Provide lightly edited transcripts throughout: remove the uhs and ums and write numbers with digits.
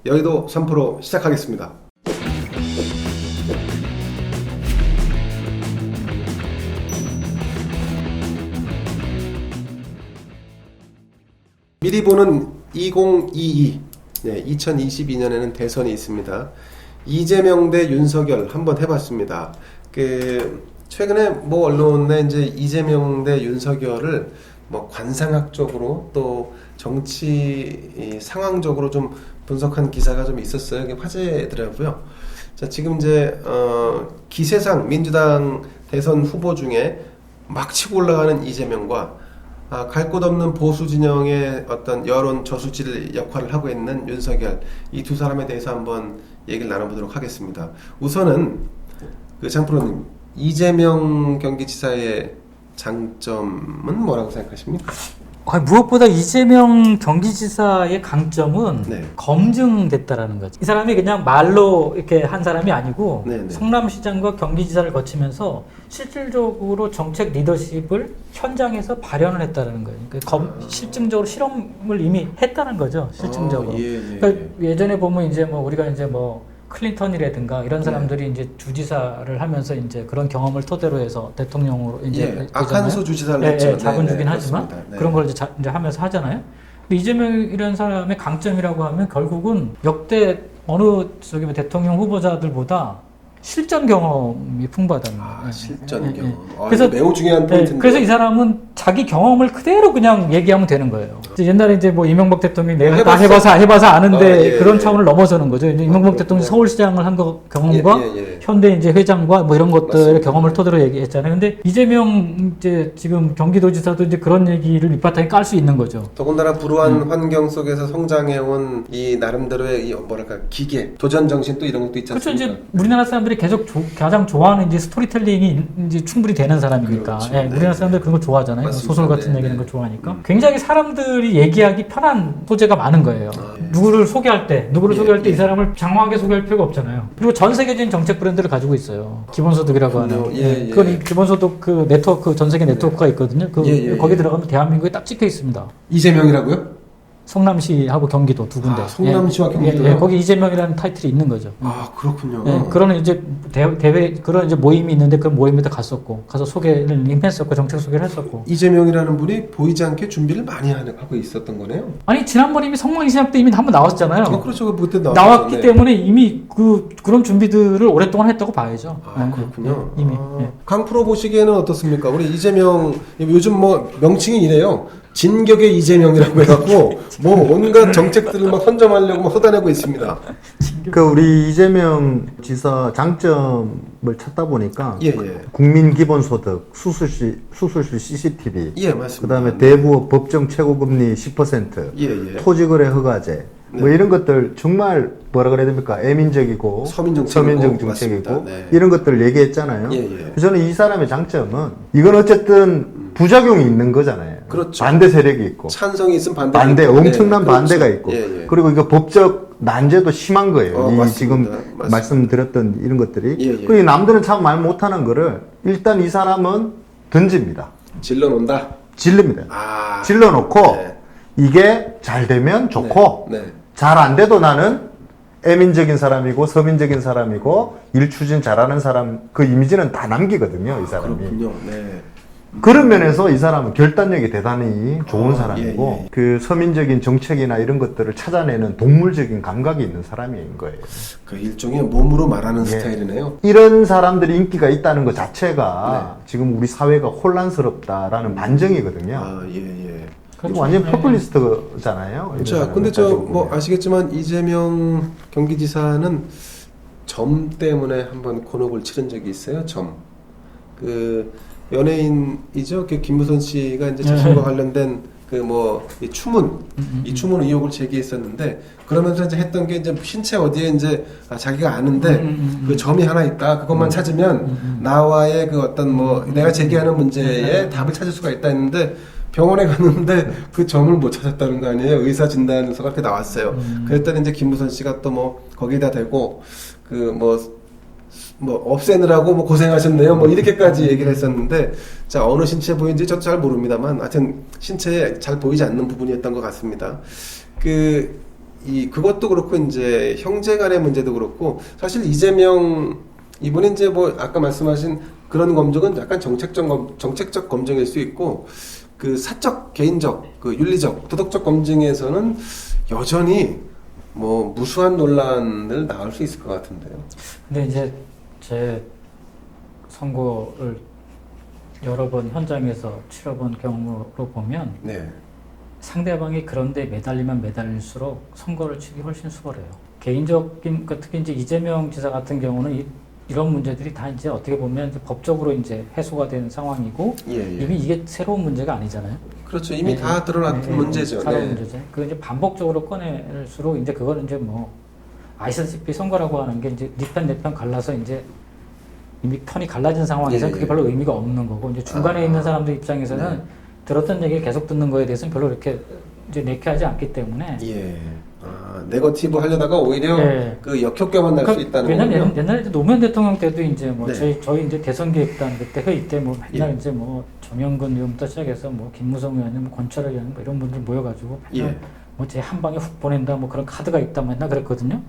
여의도 3프로 시작하겠습니다. 미리 보는 2022, 2022년에는 대선이 있습니다. 이재명 대 윤석열 한번 해봤습니다. 최근에 언론에 이제 이재명 대 윤석열을 관상학적으로 또 정치 상황적으로 좀 분석한 기사가 좀 있었어요. 이게 화제더라고요. 자, 지금 이제 기세상 민주당 대선 후보 중에 막 치고 올라가는 이재명과 갈 곳 없는 보수 진영의 어떤 여론 저수지 역할을 하고 있는 윤석열, 이 두 사람에 대해서 한번 얘기를 나눠보도록 하겠습니다. 우선은 장프로님, 이재명 경기지사의 장점은 뭐라고 생각하십니까? 무엇보다 이재명 경기지사의 강점은 검증됐다라는 거죠. 이 사람이 그냥 말로 이렇게 한 사람이 아니고 성남시장과 경기지사를 거치면서 실질적으로 정책 리더십을 현장에서 발현을 했다는 거예요. 그러니까 실증적으로 실험을 이미 했다는 거죠. 실증적으로. 그러니까 예전에 보면 이제 우리가 이제 클린턴이라든가 이런 사람들이 이제 주지사를 하면서 이제 그런 경험을 토대로 해서 대통령으로 이제 악한소 주지사를 했죠. 자본주긴 하지만 그런 걸 이제 하면서 하잖아요. 근데 이재명이라는 사람의 강점이라고 하면 결국은 역대 어느 대통령 후보자들보다 실전 경험이 풍부하다는 거예요. 실전 경험. 그래서 매우 중요한 포인트인데. 그래서 이 사람은 자기 경험을 그대로 그냥 얘기하면 되는 거예요. 옛날에 이제 이명박 대통령이 내가 다 해봐서 아는데 그런 차원을 넘어서는 거죠. 이제 이명박 대통령이 서울시장을 한 경험과 현대 이제 회장과 이런 것들의 경험을 토대로 얘기했잖아요. 근데 이재명 이제 지금 경기도지사도 이제 그런 얘기를 밑바탕에 깔 수 있는 거죠. 더군다나 불우한 환경 속에서 성장해온 이 나름대로의 기계, 도전 정신 또 이런 것도 있지 않습니까? 그렇죠. 이제 우리나라 사람들이 가장 좋아하는 이제 스토리텔링이 이제 충분히 되는 사람이니까. 그렇죠. 우리나라 사람들 그런 거 좋아하잖아요. 맞습니다. 소설 같은 얘기하는 거 좋아하니까. 굉장히 사람들이 얘기하기 편한 소재가 많은 거예요. 누구를 소개할 때 이 사람을 장황하게 소개할 필요가 없잖아요. 그리고 전 세계적인 정책 브랜드를 가지고 있어요. 기본소득이라고 하는. 그건 기본소득 기본소득 전 세계 네트워크가 있거든요. 거기 들어가면 대한민국에 딱 찍혀 있습니다. 이재명이라고요? 성남시하고 경기도 두 군데. 성남시와 경기도요? 거기 이재명이라는 타이틀이 있는 거죠. 그렇군요. 그런 이제 대회 그런 이제 모임이 있는데 그 모임에 가서 소개를 임했었고 정책 소개를 했었고. 이재명이라는 분이 보이지 않게 준비를 많이 하고 있었던 거네요. 아니 지난번에 이미 성남시장 때 이미 한번 나왔잖아요. 그렇죠. 그때 나왔기 때문에 이미 그런 준비들을 오랫동안 했다고 봐야죠. 그렇군요. 이미. 강프로 보시기에는 어떻습니까? 우리 이재명 요즘 명칭이 이래요. 진격의 이재명이라고 해갖고 온갖 정책들을 선점하려고 쏟아내고 있습니다. 우리 이재명 지사 장점을 찾다 보니까 국민 기본소득, 수술시 CCTV, 맞습니다. 그다음에 대부업 법정 최고금리 10%, 토지거래 허가제, 이런 것들 정말 뭐라 그래야 됩니까? 애민적이고 서민적 정책이고 이런 것들을 얘기했잖아요. 저는 이 사람의 장점은 이건 어쨌든 부작용이 있는 거잖아요. 그렇죠. 반대 세력이 있고 찬성이 있으면 반대 엄청난 반대가 있고 그리고 이거 법적 난제도 심한 거예요. 맞습니다. 지금 말씀드렸던 이런 것들이. 그리고 남들은 참 말 못하는 거를 일단 이 사람은 던집니다. 질러놓는다. 질릅니다. 질러놓고 이게 잘 되면 좋고 잘 안 돼도 나는 애민적인 사람이고 서민적인 사람이고 일 추진 잘하는 사람 그 이미지는 다 남기거든요. 이 사람이. 그렇군요. 그런 면에서 이 사람은 결단력이 대단히 좋은 사람이고 그 서민적인 정책이나 이런 것들을 찾아내는 동물적인 감각이 있는 사람인 거예요. 일종의 몸으로 말하는 스타일이네요. 이런 사람들이 인기가 있다는 것 자체가 지금 우리 사회가 혼란스럽다라는 반증이거든요. 완전 포퓰리스트잖아요. 자, 근데 아시겠지만 이재명 경기지사는 점 때문에 한번 곤혹을 치른 적이 있어요. 연예인이죠. 김무선 씨가 이제 자신과 관련된 이 추문 의혹을 제기했었는데 그러면서 이제 했던 게 이제 신체 어디에 이제 자기가 아는데 그 점이 하나 있다. 그것만 찾으면 나와의 내가 제기하는 문제에 답을 찾을 수가 있다 했는데 병원에 갔는데 그 점을 못 찾았다는 거 아니에요. 의사 진단서가 그렇게 나왔어요. 그랬더니 이제 김무선 씨가 또 거기다 대고 없애느라고 고생하셨네요. 이렇게까지 얘기를 했었는데, 자, 어느 신체 보이는지 저도 잘 모릅니다만, 하여튼, 신체에 잘 보이지 않는 부분이었던 것 같습니다. 그것도 그렇고 이제 형제간의 문제도 그렇고 사실 이재명 이분이 이제 뭐 아까 말씀하신 그런 검증은 약간 정책적 검증일 수 있고 그 사적 개인적 그 윤리적 도덕적 검증에서는 여전히 뭐 무수한 논란을 낳을 수 있을 것 같은데요. 근데 이제 제 선거를 여러 번 현장에서 치러본 경우로 보면 네. 상대방이 그런데 매달리면 매달릴수록 선거를 치기 훨씬 수월해요. 개인적인, 특히 이제 이재명 지사 같은 경우는 이런 문제들이 다 이제 어떻게 보면 이제 법적으로 이제 해소가 된 상황이고 이미 이게 새로운 문제가 아니잖아요. 그렇죠. 이미 다 드러난 문제죠. 새로운 문제죠. 그 이제 반복적으로 꺼낼수록 이제 그거는 이제 뭐 아시다시피 선거라고 하는 게 이제 네 편 내 편 갈라서 이제 이미 편이 갈라진 상황에서는 그게 별로 의미가 없는 거고 이제 중간에 있는 사람들 입장에서는 들었던 얘기를 계속 듣는 거에 대해서는 별로 이렇게 이제 내키하지 않기 때문에 네거티브 하려다가 오히려 그 역효과만 날 수 있다는 거군요. 왜냐면 옛날에 노무현 대통령 때도 이제 뭐 저희 이제 대선 기획단 그때 회의 때 뭐 맨날 이제 뭐 정영근 의원부터 시작해서 뭐 김무성 의원님, 뭐 권철 의원님 뭐 이런 분들 모여가지고 뭐 제 한 방에 훅 보낸다 뭐 그런 카드가 있다 맨날 그랬거든요.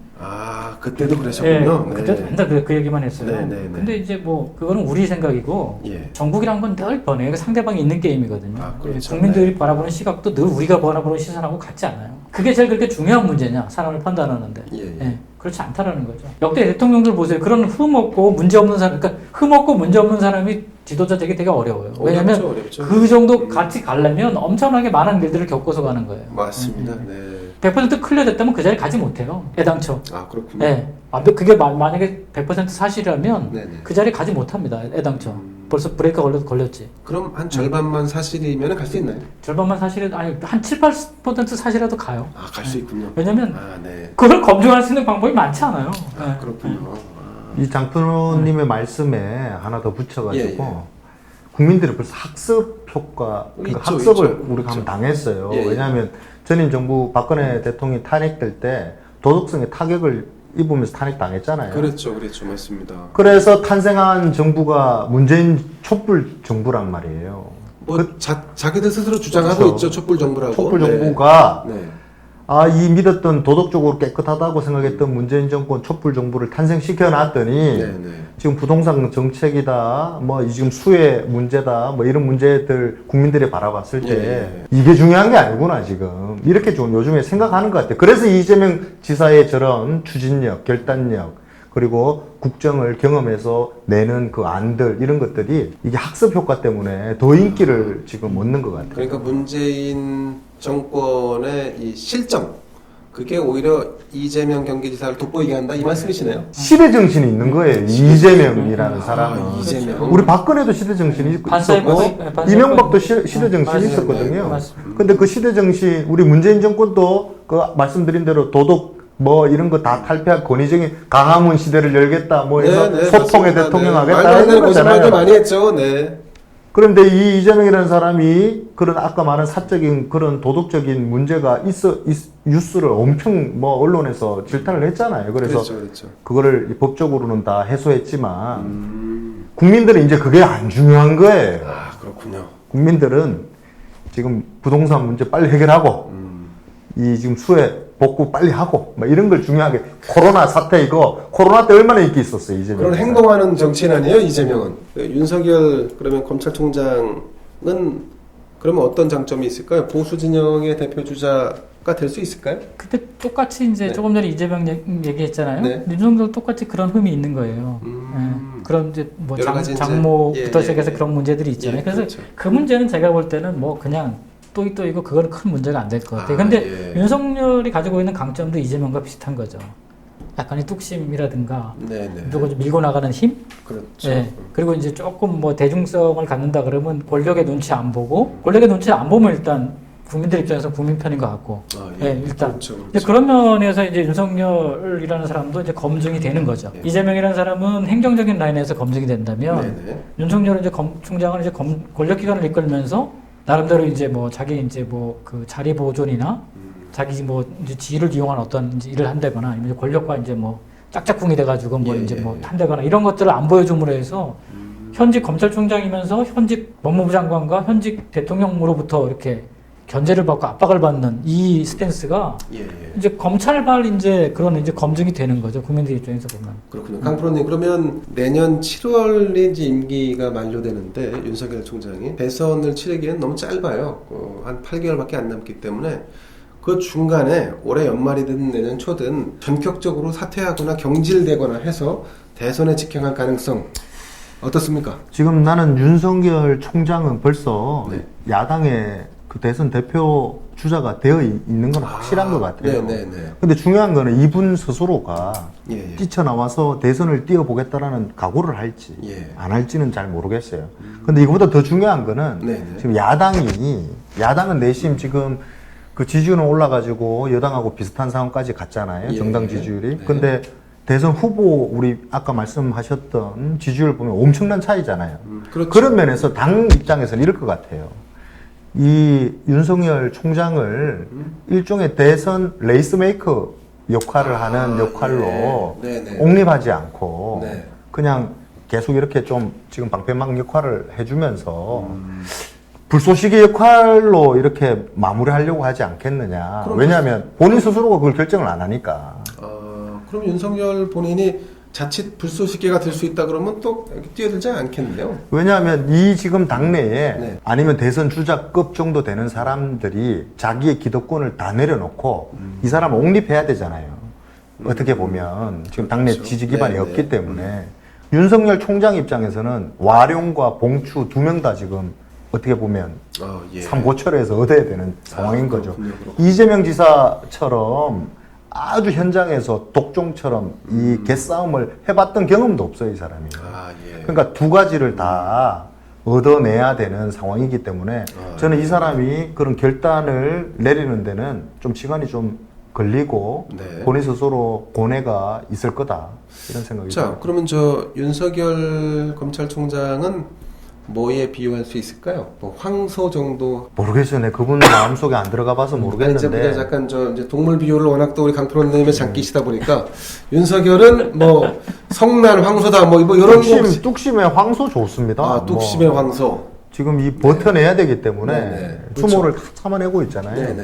그때도 그러셨군요. 그때도 맨날 그 얘기만 했어요. 근데 이제 뭐 그거는 우리 생각이고 정국이란 건 늘 변해. 상대방이 있는 게임이거든요. 그렇죠. 국민들이 바라보는 시각도 늘 우리가 바라보는 시선하고 같지 않아요. 그게 제일 그렇게 중요한 문제냐 사람을 판단하는데 그렇지 않다라는 거죠. 역대 대통령들 보세요. 그런 흠없고 문제없는 사람, 그러니까 흠없고 문제없는 사람이 지도자 되게 어려워요. 왜냐하면 어렵죠. 그 정도 같이 가려면 엄청나게 많은 일들을 겪어서 가는 거예요. 맞습니다. 100% 클리어 됐다면 그 자리에 가지 못해요. 애당초. 그렇군요. 네. 그게 만약에 100% 사실이라면 그 자리에 가지 못합니다. 애당초. 벌써 브레이크가 걸렸지. 그럼 한 절반만 사실이면 갈 수 있나요? 절반만 사실이라도, 아니, 한 7, 80% 사실이라도 가요. 갈 수 있군요. 왜냐면, 그걸 검증할 수 있는 방법이 많지 않아요. 그렇군요. 이 장프로님의 말씀에 하나 더 붙여가지고, 국민들이 벌써 학습 효과, 그러니까 학습을 우리가 한번 당했어요. 왜냐하면 전임 정부 박근혜 대통령이 탄핵될 때 도덕성에 타격을 입으면서 탄핵당했잖아요. 그렇죠, 맞습니다. 그래서 탄생한 정부가 문재인 촛불 정부란 말이에요. 자기들 스스로 주장하고 있죠, 촛불 정부라고. 촛불 정부가 이 믿었던 도덕적으로 깨끗하다고 생각했던 문재인 정권 촛불 정부를 탄생시켜 놨더니 지금 부동산 정책이다, 뭐 지금 수혜 문제다, 뭐 이런 문제들 국민들이 바라봤을 때 이게 중요한 게 아니구나 지금 이렇게 좀 요즘에 생각하는 것 같아요. 그래서 이재명 지사의 저런 추진력, 결단력 그리고 국정을 경험해서 내는 그 안들 이런 것들이 이게 학습 효과 때문에 더 인기를 지금 얻는 것 같아요. 그러니까 문재인 정권의 이 실정 그게 오히려 이재명 경기지사를 돋보이게 한다 이 말씀이시네요. 시대 정신이 있는 거예요. 이재명이라는 사람은. 이재명. 우리 박근혜도 시대 정신이 있었고 이명박도 시대 정신이 있었거든요. 근데 그 시대 정신 우리 문재인 정권도 그 말씀드린 대로 도덕 뭐 이런 거 다 탈피한 권위적인 강화문 시대를 열겠다 뭐 해서 소통의 대통령 하겠다 이런 거잖아요. 많이 했죠. 그런데 이 이재명이라는 사람이 그런 아까 말한 사적인 그런 도덕적인 문제가 뉴스를 엄청 뭐 언론에서 질타를 했잖아요. 그래서 그거를 법적으로는 다 해소했지만 국민들은 이제 그게 안 중요한 거예요. 그렇군요. 국민들은 지금 부동산 문제 빨리 해결하고 이 지금 수혜 복구 빨리 하고 뭐 이런 걸 중요하게 코로나 사태 이거 코로나 때 얼마나 인기 있었어요 이재명. 그런 행동하는 정치인 아니에요 이재명은. 윤석열 그러면 검찰총장은 그러면 어떤 장점이 있을까요? 보수 진영의 대표 주자가 될 수 있을까요? 그때 똑같이 이제 조금 전에 이재명 얘기했잖아요. 윤석열 똑같이 그런 흠이 있는 거예요. 그런 이제 뭐 장모부터 시작해서 그런 문제들이 있잖아요. 그래서 그 문제는 제가 볼 때는 뭐 그냥 또 이거 그거는 큰 문제가 안 될 것 같아요. 근데 윤석열이 가지고 있는 강점도 이재명과 비슷한 거죠. 약간의 뚝심이라든가 누구 밀고 나가는 힘. 그렇죠. 그리고 이제 조금 뭐 대중성을 갖는다 그러면 권력의 눈치 안 보고 권력의 눈치 안 보면 일단 국민들 입장에서 국민 편인 것 같고. 일단 그렇죠. 그런 면에서 이제 윤석열이라는 사람도 이제 검증이 되는 거죠. 이재명이라는 사람은 행정적인 라인에서 검증이 된다면 윤석열은 이제 총장은 이제 권력기관을 이끌면서 나름대로 이제 뭐 자기 이제 뭐 그 자리 보존이나 자기 뭐 이제 지위를 이용한 어떤 이제 일을 한다거나 아니면 권력과 이제 뭐 짝짝꿍이 돼가지고 뭐 이제 뭐 한다거나 이런 것들을 안 보여줌으로 해서 현직 검찰총장이면서 현직 법무부 장관과 현직 대통령으로부터 이렇게 견제를 받고 압박을 받는 이 스탠스가 이제 검찰발 이제 그런 이제 검증이 되는 거죠. 국민들 입장에서 보면. 그렇군요. 강프로님, 그러면 내년 7월에 이제 임기가 만료되는데 윤석열 총장이 대선을 치르기엔 너무 짧아요. 한 8개월밖에 안 남기 때문에 그 중간에 올해 연말이든 내년 초든 전격적으로 사퇴하거나 경질되거나 해서 대선에 직행할 가능성 어떻습니까? 지금 나는 윤석열 총장은 벌써 야당의 그 대선 대표 주자가 되어 있는 건 확실한 것 같아요. 근데 중요한 거는 이분 스스로가 뛰쳐나와서 대선을 뛰어보겠다라는 각오를 할지 안 할지는 잘 모르겠어요. 근데 이거보다 더 중요한 거는 지금 야당은 내심 지금 그 지지율은 올라가지고 여당하고 비슷한 상황까지 갔잖아요. 정당 지지율이. 근데 대선 후보 우리 아까 말씀하셨던 지지율 보면 엄청난 차이잖아요. 그렇죠. 그런 면에서 당 입장에서는 이럴 것 같아요. 이 윤석열 총장을 일종의 대선 레이스메이커 역할을 하는 역할로 옹립하지 않고 그냥 계속 이렇게 좀 지금 방패막 역할을 해주면서 불쏘시개 역할로 이렇게 마무리하려고 하지 않겠느냐. 왜냐하면 본인 스스로가 그걸 결정을 안 하니까. 그럼 윤석열 본인이 자칫 불쏘시개가 될 수 있다 그러면 또 뛰어들지 않겠네요. 왜냐하면 이 지금 당내에 아니면 대선 주자급 정도 되는 사람들이 자기의 기득권을 다 내려놓고 이 사람을 옹립해야 되잖아요. 어떻게 보면 지금 당내 지지 기반이 없기 때문에 윤석열 총장 입장에서는 와룡과 봉추 두 명 다 지금 어떻게 보면 삼고철에서 얻어야 되는 상황인 거죠. 이재명 지사처럼 아주 현장에서 독종처럼 이 개싸움을 해봤던 경험도 없어요, 이 사람이. 그러니까 두 가지를 다 얻어내야 되는 상황이기 때문에 저는 이 사람이 그런 결단을 내리는 데는 좀 시간이 좀 걸리고 본인 스스로 고뇌가 있을 거다 이런 생각이 듭니다. 자, 그러면 저 윤석열 검찰총장은 뭐에 비유할 수 있을까요? 뭐 황소 정도? 모르겠어요. 내 그분 마음속에 안 들어가 봐서 모르겠는데. 이제 약간 이제 동물 비유를 워낙 또 우리 강프로님의 장기시다 보니까 윤석열은 뭐 성난 황소다 뭐 이런 거. 뚝심의 황소 좋습니다. 뚝심의 황소. 지금 이 버텨내야 되기 때문에 추모를 다 참아내고 있잖아요.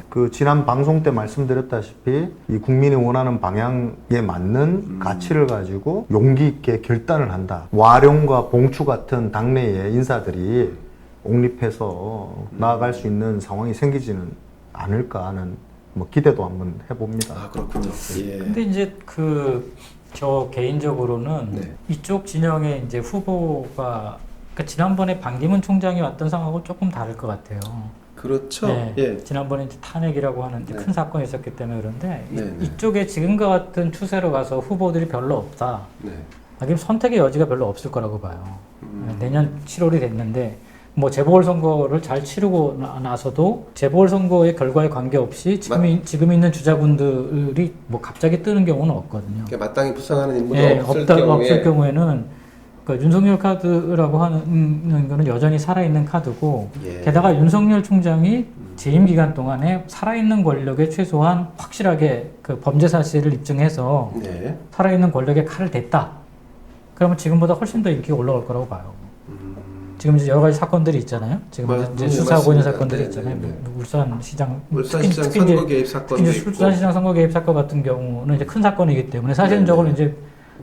그 지난 방송 때 말씀드렸다시피 이 국민이 원하는 방향에 맞는 가치를 가지고 용기 있게 결단을 한다. 와룡과 봉추 같은 당내의 인사들이 옹립해서 나아갈 수 있는 상황이 생기지는 않을까 하는 뭐 기대도 한번 해봅니다. 그렇군요. 근데 이제 저 개인적으로는 이쪽 진영의 이제 후보가 그러니까 지난번에 반기문 총장이 왔던 상황하고 조금 다를 것 같아요. 그렇죠. 지난번에 이제 탄핵이라고 하는 큰 사건이 있었기 때문에 그런데 이쪽에 지금과 같은 추세로 가서 후보들이 별로 없다. 하긴 선택의 여지가 별로 없을 거라고 봐요. 내년 7월이 됐는데 뭐 재보궐선거를 잘 치르고 나서도 재보궐선거의 결과에 관계없이 지금 있는 주자분들이 뭐 갑자기 뜨는 경우는 없거든요. 그러니까 마땅히 부상하는 인물이 없을 경우에는 그러니까 윤석열 카드라고 하는 거는 여전히 살아있는 카드고 게다가 윤석열 총장이 재임 기간 동안에 살아있는 권력에 최소한 확실하게 그 범죄 사실을 입증해서 살아있는 권력에 칼을 댔다. 그러면 지금보다 훨씬 더 인기가 올라갈 거라고 봐요. 지금 이제 여러 가지 사건들이 있잖아요. 지금 이제 수사하고 있는 사건들이 있잖아요. 울산시장 선거 개입 사건도 있고. 울산시장 선거 개입 사건 같은 경우는 이제 큰 사건이기 때문에 사실은 저걸 이제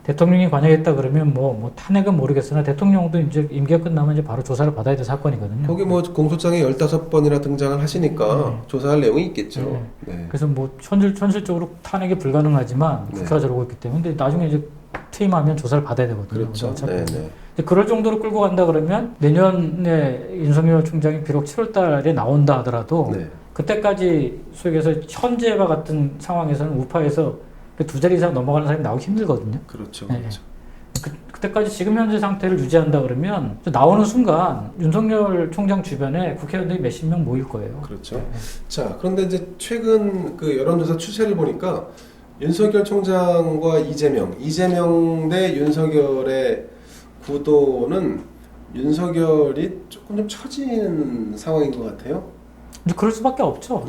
대통령이 관여했다 그러면 뭐 탄핵은 모르겠으나 대통령도 이제 임기가 끝나면 이제 바로 조사를 받아야 될 사건이거든요. 거기 뭐 공소장에 15번이나 등장을 하시니까 조사할 내용이 있겠죠. 그래서 뭐 현실적으로 탄핵이 불가능하지만 국회가 저러고 있기 때문에 근데 나중에 이제 퇴임하면 조사를 받아야 되거든요. 그렇죠. 그럴 정도로 끌고 간다 그러면 내년에 윤석열 총장이 비록 7월 달에 나온다 하더라도 그때까지 소위 해서 현재와 같은 상황에서는 우파에서 두 자리 이상 넘어가는 사람이 나오기 힘들거든요. 그렇죠. 그때까지 지금 현재 상태를 유지한다 그러면 나오는 순간 윤석열 총장 주변에 국회의원들이 몇십 명 모일 거예요. 그렇죠. 자, 그런데 이제 최근 그 여론조사 추세를 보니까 윤석열 총장과 이재명 대 윤석열의 구도는 윤석열이 조금 좀 처진 상황인 것 같아요. 이제 그럴 수밖에 없죠.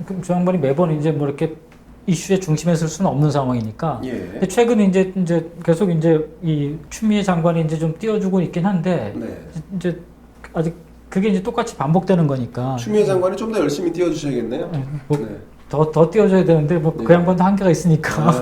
그 양반이 매번 이제 뭐 이렇게 이슈의 중심에 설 수는 없는 상황이니까. 근데 최근에 이제 계속 이제 이 추미애 장관이 이제 좀 띄워주고 있긴 한데 이제 아직 그게 이제 똑같이 반복되는 거니까. 추미애 장관이 좀 더 열심히 띄워주셔야겠네요. 뭐 더 띄워줘야 되는데 뭐 그 양반도 한계가 있으니까.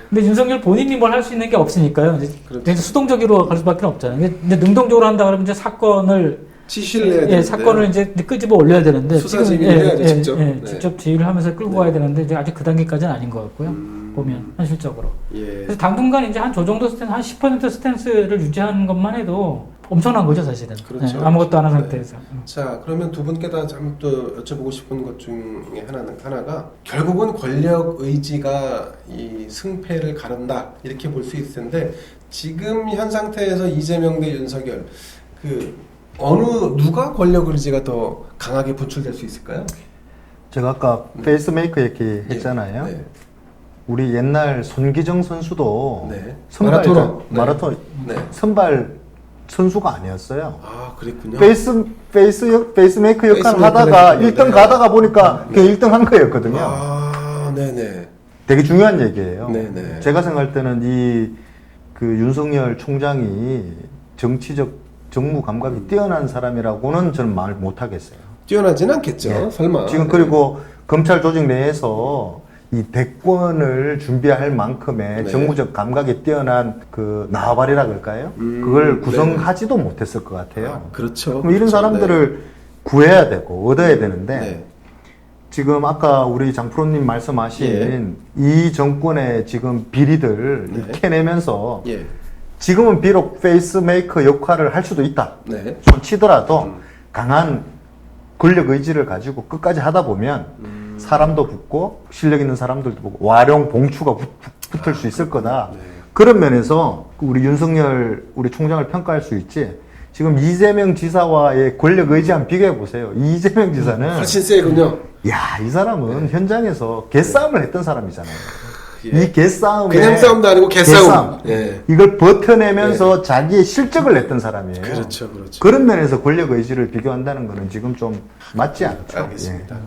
근데 윤석열 본인이 뭘 할 수 있는 게 없으니까요. 이제 수동적으로 갈 수밖에 없잖아요. 이제 능동적으로 한다 그러면 이제 사건을 지시를 해야 되는데 사건을 이제 끄집어 올려야 되는데 수사 지휘를 해야죠, 직접. 직접 지휘를 하면서 끌고 가야 되는데 이제 아직 그 단계까지는 아닌 것 같고요. 보면 현실적으로. 그래서 당분간 이제 한 저 정도 스탠스, 한 10% 스탠스를 유지하는 것만 해도 엄청난 거죠, 사실은. 그렇죠. 아무것도 안 한 상태에서. 자, 그러면 두 분께 다 좀 또 여쭤보고 싶은 것 중에 하나가 결국은 권력 의지가 이 승패를 가른다 이렇게 볼 수 있을 텐데 지금 현 상태에서 이재명 대 윤석열 누가 권력 의지가 더 강하게 분출될 수 있을까요? 제가 아까 페이스메이커 얘기했잖아요. 네. 우리 옛날 손기정 선수도 마라톤 선발 선수가 아니었어요. 아, 그랬군요. 페이스메이커 역할을 하다가 1등 가다가 보니까 그냥 1등 한 거였거든요. 아, 네네. 되게 중요한 얘기예요. 네네. 제가 생각할 때는 윤석열 총장이 정치적 정무 감각이 뛰어난 사람이라고는 저는 말 못하겠어요. 뛰어나진 않겠죠. 네. 설마. 지금 그리고 검찰 조직 내에서 이 대권을 준비할 만큼의 정무적 감각이 뛰어난 나와바리라 그럴까요? 그걸 구성하지도 못했을 것 같아요. 그렇죠. 그럼 이런 사람들을 구해야 되고 얻어야 되는데 지금 아까 우리 장프로님 말씀하신 이 정권의 지금 비리들 캐내면서 지금은 비록 페이스메이커 역할을 할 수도 있다. 손 치더라도 강한 권력 의지를 가지고 끝까지 하다 보면 사람도 붙고 실력 있는 사람들도 붙고 와룡 봉추가 붙을 수 있을 거다. 그런 면에서 우리 윤석열 우리 총장을 평가할 수 있지. 지금 이재명 지사와의 권력 의지 한번 비교해 보세요. 이재명 지사는 훨씬 세군요. 야, 이 사람은 현장에서 개싸움을 했던 사람이잖아요. 이 개싸움에 그냥 싸움도 아니고 개싸움. 이걸 버텨내면서 자기의 실적을 냈던 사람이에요. 그렇죠. 그런 면에서 권력 의지를 비교한다는 거는 지금 좀 맞지 않죠. 알겠습니다.